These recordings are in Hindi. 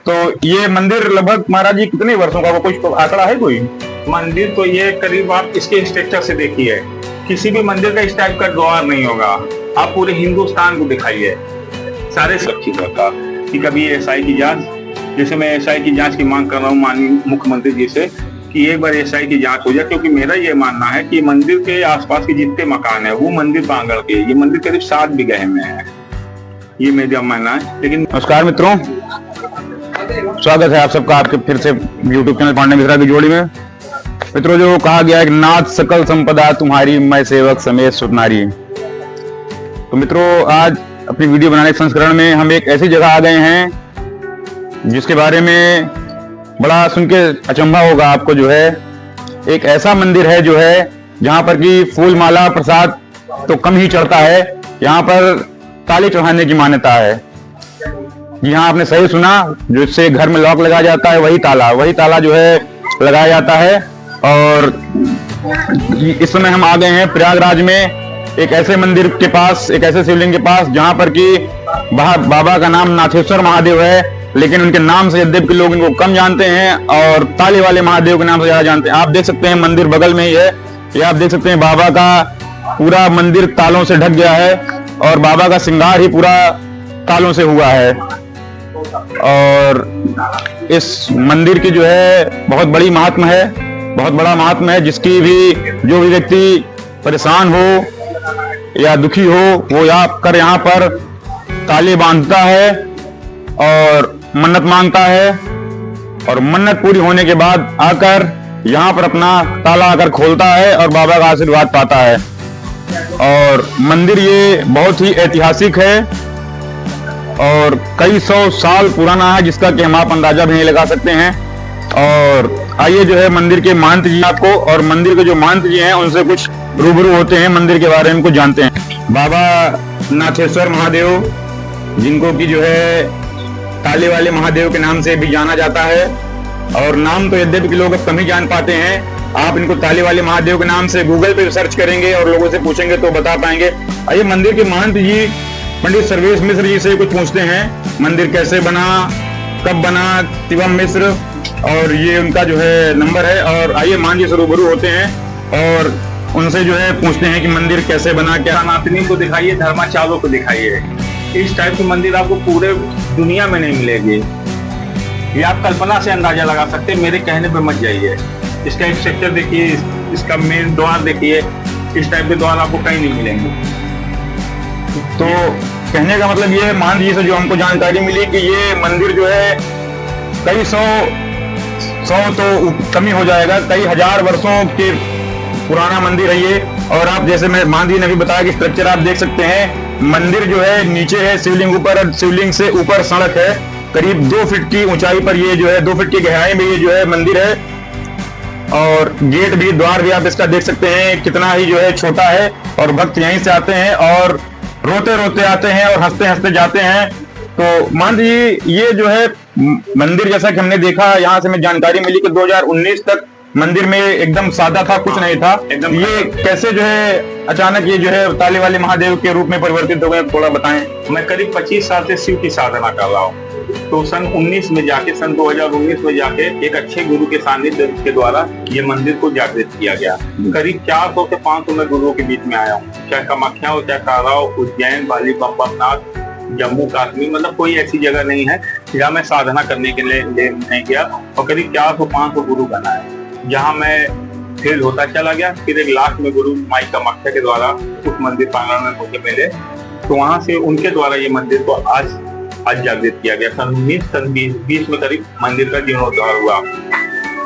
तो ये मंदिर लगभग महाराज जी कितने वर्षों का, कुछ तो आंकड़ा है कोई? मंदिर तो ये करीब आप इसके स्ट्रक्चर से देखिए, किसी भी मंदिर का इस टाइप का द्वार नहीं होगा। आप पूरे हिंदुस्तान को दिखाइए, सारे सुरक्षित होगा कि कभी एसआई की जांच, जैसे मैं एसआई की जांच की मांग कर रहा हूँ माननीय मुख्यमंत्री जी से कि एक बार एसआई की जांच हो जाए, क्योंकि मेरा ये मानना है कि मंदिर के आसपास के जितने मकान है वो मंदिर प्रांगण के, ये मंदिर करीब 7 बीघे में है, ये मेरा मानना है। लेकिन नमस्कार मित्रों, स्वागत है आप सबका आपके फिर से YouTube चैनल पांडे मिश्रा की जोड़ी में। मित्रों, जो कहा गया है कि नाथ सकल संपदा तुम्हारी, मैं सेवक समेत सुरनारी। तो मित्रों, आज अपनी वीडियो बनाने के संस्करण में हम एक ऐसी जगह आ गए हैं जिसके बारे में बड़ा सुन के अचंभा होगा आपको। जो है एक ऐसा मंदिर है जो है जहां पर कि फूल माला प्रसाद तो कम ही चढ़ता है, यहाँ पर ताले चढ़ाने की मान्यता है। जी हाँ, आपने सही सुना, जो इससे घर में लॉक लगाया जाता है वही ताला जो है लगाया जाता है। और इस समय हम आ गए हैं प्रयागराज में एक ऐसे मंदिर के पास, एक ऐसे शिवलिंग के पास जहां पर कि बाबा का नाम नाथेश्वर महादेव है, लेकिन उनके नाम से यद्यपि लोग इनको कम जानते हैं और ताले वाले महादेव के नाम से ज्यादा जानते हैं। आप देख सकते हैं मंदिर बगल में ही है, ये आप देख सकते हैं बाबा का पूरा मंदिर तालों से ढक गया है और बाबा का श्रृंगार ही पूरा तालों से हुआ है। और इस मंदिर की जो है बहुत बड़ी महात्मा है, बहुत बड़ा महात्मा है, जिसकी भी जो भी व्यक्ति परेशान हो या दुखी हो वो यहाँ पर ताले बांधता है और मन्नत मांगता है, और मन्नत पूरी होने के बाद आकर यहाँ पर अपना ताला आकर खोलता है और बाबा का आशीर्वाद पाता है। और मंदिर ये बहुत ही ऐतिहासिक है और कई 100 साल पुराना है, जिसका कि हम आप अंदाजा भी नहीं लगा सकते हैं। और आइए जो है मंदिर के महंत जी आपको, और मंदिर के जो महंत जी हैं उनसे कुछ रूबरू होते हैं, मंदिर के बारे में कुछ जानते हैं। बाबा नाथेश्वर महादेव, जिनको कि जो है ताले वाले महादेव के नाम से भी जाना जाता है, और नाम तो यद्यपि लोग अब कम ही जान पाते हैं। आप इनको ताले वाले महादेव के नाम से गूगल पे सर्च करेंगे और लोगों से पूछेंगे तो बता पाएंगे। आइए मंदिर के महंत जी पंडित सर्वेश मिश्र जी से कुछ पूछते हैं, मंदिर कैसे बना, कब बना, शिवम मिश्र, और ये उनका जो है नंबर है। और आइए मान जी से रूबरू होते हैं और उनसे जो है पूछते हैं कि मंदिर कैसे बना, क्या। सनातनी को दिखाइए, धर्माचार्यों को दिखाइए, इस टाइप के मंदिर आपको पूरे दुनिया में नहीं मिलेगी। ये आप कल्पना से अंदाजा लगा सकते हैं, मेरे कहने पे मत जाइए। इसका एक स्ट्रक्चर देखिए, इसका मेन द्वार देखिए, इस टाइप के द्वार आपको कहीं नहीं मिलेंगे। तो कहने का मतलब ये है, मान जी से जो हमको जानकारी मिली कि ये मंदिर जो है कई सौ तो कमी हो जाएगा, कई हजार वर्षों के पुराना मंदिर है ये। और आप जैसे मैं मान जी ने भी बताया कि स्ट्रक्चर आप देख सकते हैं, मंदिर जो है नीचे है शिवलिंग ऊपर, और शिवलिंग से ऊपर सड़क है। करीब 2 फीट की ऊंचाई पर ये जो है 2 फीट की गहराई में ये जो है मंदिर है। और गेट भी, द्वार भी आप इसका देख सकते हैं कितना ही जो है छोटा है, और भक्त यहीं से आते हैं और रोते रोते आते हैं और हंसते हंसते जाते हैं। तो मान लीजिए ये जो है मंदिर, जैसा कि हमने देखा, यहाँ से हमें जानकारी मिली कि 2019 तक मंदिर में एकदम सादा था, कुछ नहीं था। एकदम ये कैसे जो है अचानक ये जो है ताले वाले महादेव के रूप में परिवर्तित हो गए, थोड़ा बताएं। मैं करीब 25 साल से शिव की साधना कर रहा हूँ। तो सन 2019 में जाके एक अच्छे गुरु के सानिध्य के द्वारा ये मंदिर को जागृत किया गया। करीब 400 से 500 मैं गुरुओं के बीच में आया हूँ, चाहे कामाख्या हो, चाहे काराव, उज्जैन, बाली, बम्बरनाथ, जम्मू कश्मीर, मतलब कोई ऐसी जगह नहीं है जहाँ मैं साधना करने के लिए नहीं गया। और करीब 400-500 गुरु बना है, जहाँ मैं फेल होता चला गया। फिर एक लास्ट में गुरु माई कामाख्या के द्वारा उस मंदिर प्रांगण में मुझे मिले, तो वहां से उनके द्वारा ये मंदिर को आज जागृत किया गया। सन 20 में करीब मंदिर का जीर्णोद्धार हुआ।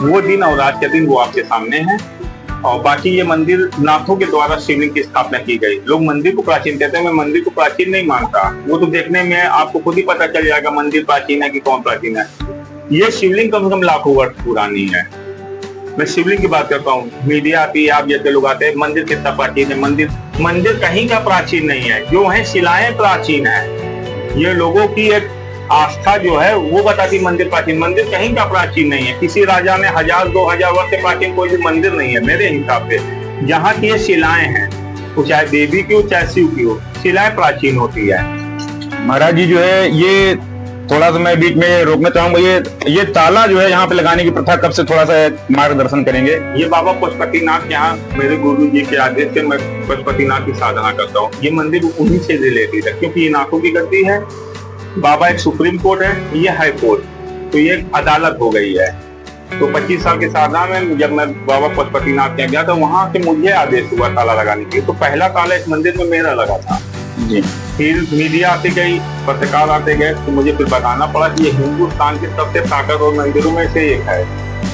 वो दिन और आज के दिन वो आपके सामने है। और बाकी ये मंदिर नाथों के द्वारा शिवलिंग की स्थापना की गई। लोग मंदिर को प्राचीन कहते हैं, मैं मंदिर को प्राचीन नहीं मानता। वो तो देखने में आपको खुद ही पता चल जाएगा मंदिर प्राचीन है कि कौन प्राचीन है। ये शिवलिंग कम से कम लाखों वर्ष पुरानी है। मैं शिवलिंग की बात करता हूँ, मीडिया आती है, आप जैसे लोग आते हैं, मंदिर कितना प्राचीन है। मंदिर कहीं का प्राचीन नहीं है, जो है शिलाएं प्राचीन है। ये लोगों की एक आस्था जो है वो बताती मंदिर प्राचीन। मंदिर कहीं का प्राचीन नहीं है। किसी राजा ने 1000-2000 वर्ष से प्राचीन कोई भी मंदिर नहीं है मेरे हिसाब से। जहाँ की ये शिलाएं हैं, वो चाहे देवी की हो चाहे शिव की हो, शिलाएं प्राचीन होती है। महाराज जी जो है ये थोड़ा सा मैं बीच में रोकना चाहूंगा, ये ताला जो है यहाँ पे लगाने की प्रथा कब से, थोड़ा सा मार्गदर्शन करेंगे? ये बाबा पशुपतिनाथ, यहाँ मेरे गुरु जी के आदेश से मैं पशुपतिनाथ की साधना करता हूँ। ये मंदिर उन्हीं से रिलेटेड है, क्योंकि ये नाथों की गद्दी है। बाबा एक सुप्रीम कोर्ट है, ये हाई कोर्ट, तो ये अदालत हो गई है। तो 25 साल की साधना में जब मैं बाबा पशुपतिनाथ के गया तो वहां से मुझे आदेश हुआ ताला लगाने के, तो पहला ताला इस मंदिर में मेरा लगा था जी। फिर मीडिया आते गई, पत्रकार आते गए, तो मुझे फिर बताना पड़ा कि ये हिंदुस्तान के सबसे ताकतवर मंदिरों में से एक है,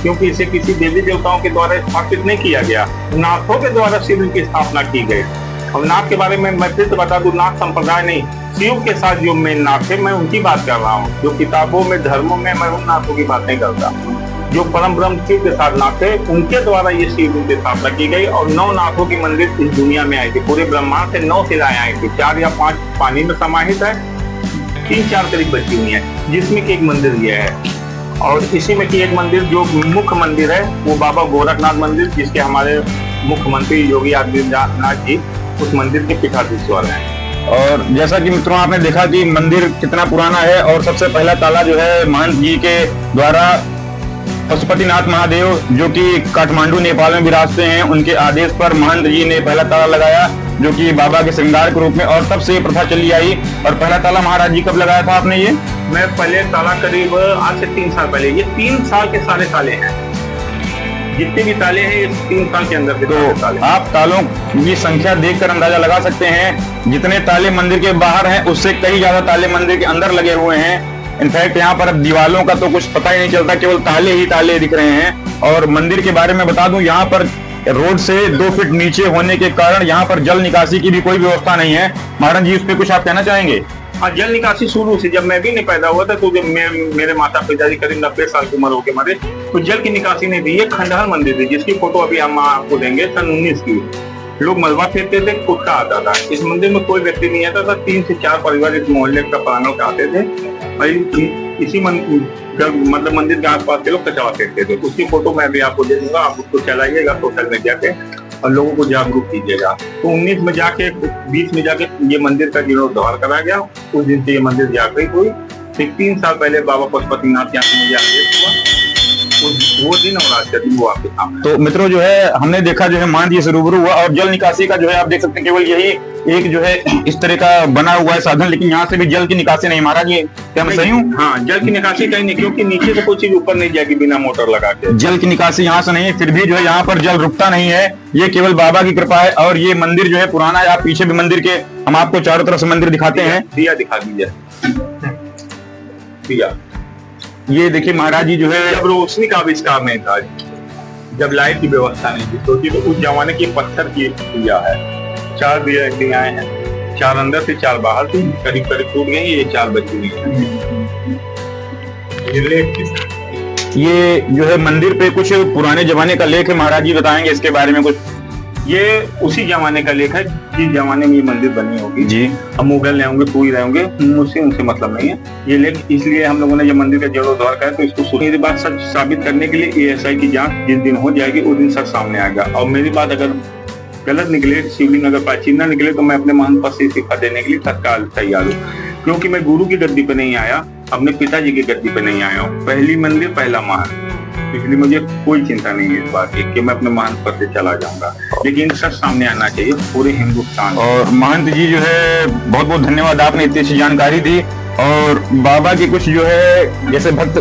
क्योंकि इसे किसी देवी देवताओं के द्वारा स्थापित नहीं किया गया, नाथों के द्वारा शिव की स्थापना की गई। और नाथ के बारे में मैं फिर से बता दूं, नाथ संप्रदाय नहीं, शिव के साथ जो मेन नाथ है मैं उनकी बात कर रहा हूँ। जो किताबों में धर्मों में मैं उन नाथों की बात नहीं करता। जो परम ब्रह्म शिव के साथ नाथ है उनके द्वारा ये शिव की स्थापना की गई, और 9 नाथों की मंदिर इस दुनिया में आई थी। पूरे ब्रह्मांड से 9 शिलाएं आई थी, 4 या 5 पानी में समाहित है, 3-4 करीब बची हुई है, जिसमें कि एक मंदिर ये है। और इसी में की एक मंदिर जो मुख्य मंदिर है वो बाबा गोरखनाथ मंदिर, जिसके हमारे मुख्यमंत्री योगी आदित्यनाथ जी उस मंदिर के पीठाधीश्वर हैं। और जैसा कि मित्रों आपने देखा कि मंदिर कितना पुराना है, और सबसे पहला ताला जो है महंत जी के द्वारा पशुपतिनाथ महादेव जो कि काठमांडू नेपाल में विराजते हैं, उनके आदेश पर महंत जी ने पहला ताला लगाया, जो कि बाबा के श्रृंगार के रूप में, और तब से ये प्रथा चली आई। और पहला ताला महाराज जी कब लगाया था आपने? ये मैं पहले ताला करीब आज से 3 साल पहले, ये 3 साल के सारे ताले हैं, जितने भी ताले हैं ये 3 साल के अंदर के ताले। आप तालों की संख्या देखकर अंदाजा लगा सकते हैं, जितने ताले मंदिर के बाहर हैं उससे कई ज्यादा ताले मंदिर के अंदर लगे हुए हैं। इनफैक्ट यहाँ पर दीवालों का तो कुछ पता ही नहीं चलता, केवल ताले ही ताले दिख रहे हैं। और मंदिर के बारे में बता दूं, यहाँ पर रोड से 2 फीट नीचे होने के कारण यहाँ पर जल निकासी की भी कोई व्यवस्था नहीं है। महाराज जी, उस पर कुछ आप कहना चाहेंगे? हाँ, जल निकासी शुरू से, जब मैं भी नहीं पैदा हुआ था तो जब मेरे माता पिताजी करीब 90 साल की उम्र होकर मरे, तो जल की निकासी नहीं थी। ये खंडहर मंदिर थी, जिसकी फोटो अभी हम आपको देंगे, सन 19 की। लोग मलबा फेंकते थे, कुत्ता आता था। इस मंदिर में कोई व्यक्ति नहीं आता था, 3 से 4 परिवार इस मोहल्ले का प्रांगण पे आते थे, और इसी मतलब मंदिर के आसपास के लोग कचरा फेंकते थे। उसकी फोटो मैं भी आपको दे दूंगा, आप उसको चलाइएगा सोशल मीडिया पे और लोगों को जागरूक कीजिएगा। तो 19 में जाके 20 में जाके ये मंदिर का जीर्णोद्धार कराया गया। उस दिन से ये मंदिर जागृत हुई। फिर 3 साल पहले बाबा पशुपतिनाथ यहाँ से मुझे आदेश हुआ, वो दिन और आज का दिन वो आपके सामने। तो मित्रों जो है हमने देखा जो है मान जी से रूबरू हुआ, और जल निकासी का जो है आप देख सकते हैं, केवल यही एक जो है इस तरह का बना हुआ है साधन, लेकिन यहाँ से भी जल की निकासी नहीं। महाराज ये क्या मैं सही हूँ? हाँ, जल की निकासी कहीं नहीं, क्योंकि नीचे से कोई चीज ऊपर नहीं जाएगी बिना मोटर लगा के। जल की निकासी यहाँ से नहीं है, फिर भी जो है यहाँ पर जल रुकता नहीं है। ये केवल बाबा की कृपा है। और ये मंदिर जो है पुराना है। आप पीछे भी मंदिर के, हम आपको चारों तरफ से मंदिर दिखाते हैं। दिया दिखा दीजिए, दिया। ये देखिए महाराज जी जो है, जब रोशनी का आविष्कार नहीं था, जब लाइट की व्यवस्था नहीं थी, सोचिए तो उस जमाने की पत्थर की दिया है। 4 दिया हैं, 4 अंदर से 4 बाहर से, करीब करीब टूट गई, ये 4 बची हुई है। ये जो है मंदिर पे कुछ पुराने जमाने का लेख है, महाराज जी बताएंगे इसके बारे में कुछ? ये उसी जमाने का लेख है जिस जमाने में ये मंदिर बनी होगी जी। अब मुगल रहे होंगे, कोई रहे होंगे, मुझसे उनसे मतलब नहीं है। ये लेख इसलिए हम लोगों ने जब मंदिर का जीर्णोद्धार करा तो इसको सुनी बात सच साबित करने के लिए ASI की जांच जिस दिन हो जाएगी उस दिन सच सामने आएगा। और मेरी बात अगर गलत निकले, शिवलिंग अगर प्राचीन न निकले, तो मैं अपने महंत पद से इस्तीफा देने के लिए तत्काल तैयार हूँ, क्योंकि मैं गुरु की गद्दी पे नहीं आया, अपने पिताजी की गद्दी पे नहीं आया हूँ। पहली मंदिर पहला महंत, इसलिए मुझे कोई चिंता नहीं है इस बात की कि मैं अपने महंत पद से चला जाऊंगा, लेकिन सच सामने आना चाहिए पूरे हिंदुस्तान। और महंत जी जो है बहुत बहुत धन्यवाद, आपने इतनी अच्छी जानकारी दी। और बाबा की कुछ जो है जैसे भक्त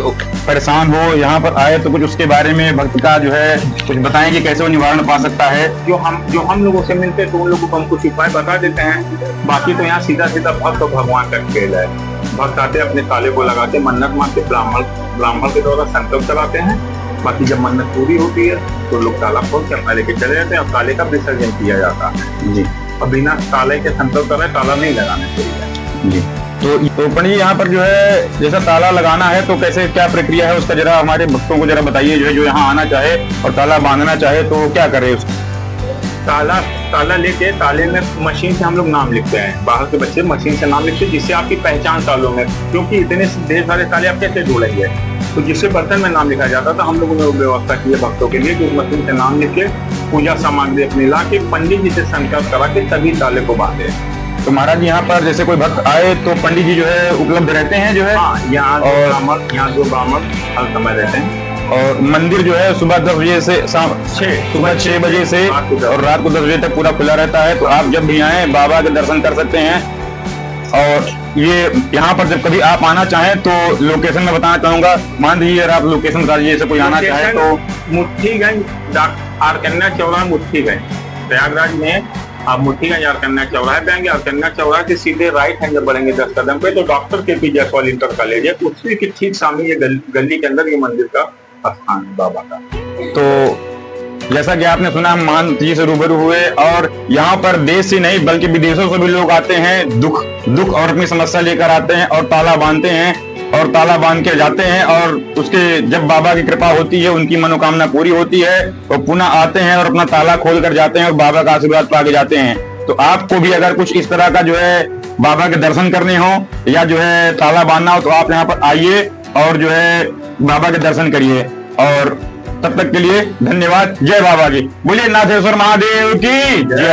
परेशान हो यहाँ पर आए तो कुछ उसके बारे में भक्त का जो है कुछ बताएंगे, कैसे वो निवारण पा सकता है? जो हम लोगों से मिलते हैं तो उन लोगों को हम कुछ उपाय बता देते हैं। बाकी तो यहाँ सीधा सीधा भक्त और भगवान का खेल है। भक्त आते अपने ताले को लगाते, मन्नत मांगते, ब्राह्मण के द्वारा संकल्प कराते हैं। बाकी जब मन्नत पूरी होती है तो लोग ताला खोल के अपना लेके चले जाते हैं और ताले का विसर्जन किया जाता है जी। और बिना ताले के संकल्प कराए ताला नहीं लगाने चाहिए जी। तो पंडित जी यहाँ पर जो है जैसा ताला लगाना है तो कैसे क्या प्रक्रिया है उसका, जरा हमारे भक्तों को जरा बताइए। जो यहाँ आना चाहे और ताला बांधना चाहे तो क्या करे उसको? ताला लेके ताले में मशीन से हम लोग नाम लिखते हैं। बाहर के बच्चे मशीन से नाम लिखते हैं, जिससे आपकी पहचान तालों में, क्योंकि इतने ढेर सारे ताले आप कैसे जोड़ेंगे, तो जिससे बर्तन में नाम लिखा जाता था, हम लोगों ने वो व्यवस्था की है भक्तों के लिए कि उस मशीन से नाम लिख के पूजा सामग्री अपनी ला के पंडित जी से संकल्प करा के तभी ताले को बांधे। तो महाराज जी यहाँ पर जैसे कोई भक्त आए तो पंडित जी जो है उपलब्ध रहते हैं जो है, हाँ, यहाँ दो ब्राह्मण हर समय रहते हैं। और मंदिर जो है सुबह 10 बजे से सुबह 6 बजे से और रात को 10 बजे तक पूरा खुला रहता है। तो आप जब भी आए बाबा के दर्शन कर सकते हैं। और ये यहाँ पर जब कभी आप आना चाहें तो लोकेशन में बताना चाहूंगा, मान लीजिए अगर आप लोकेशन बता दीजिए, जैसे कोई आना चाहे तो मुट्ठीगंज आरकन्या चौराहा मुट्ठीगंज प्रयागराज में आप मुट्ठीगंज आरकन्या चौराहा पे आएंगे। आरकन्या चौराहा के सीधे राइट हैंड जब बढ़ेंगे 10 कदम पे तो डॉक्टर के जायसवाल इंटर कॉलेज है, उसी के ठीक सामने ये गली के अंदर ये मंदिर का स्थान है बाबा का। तो जैसा कि आपने सुना, हम मान जी से रूबरू हुए और यहाँ पर देश से नहीं बल्कि विदेशों से भी लोग आते हैं, दुख और अपनी समस्या लेकर आते हैं और ताला बांधते हैं और ताला बांध के जाते हैं। और उसके जब बाबा की कृपा होती है, उनकी मनोकामना पूरी होती है तो पुनः आते हैं और अपना ताला खोल कर जाते हैं और बाबा का आशीर्वाद पा के जाते हैं। तो आपको भी अगर कुछ इस तरह का जो है बाबा के दर्शन करने हो या जो है ताला बांधना हो तो आप यहाँ पर आइए और जो है बाबा के दर्शन करिए। और तब तक के लिए धन्यवाद। जय बाबा की। बोलिए नाथेश्वर महादेव की जय।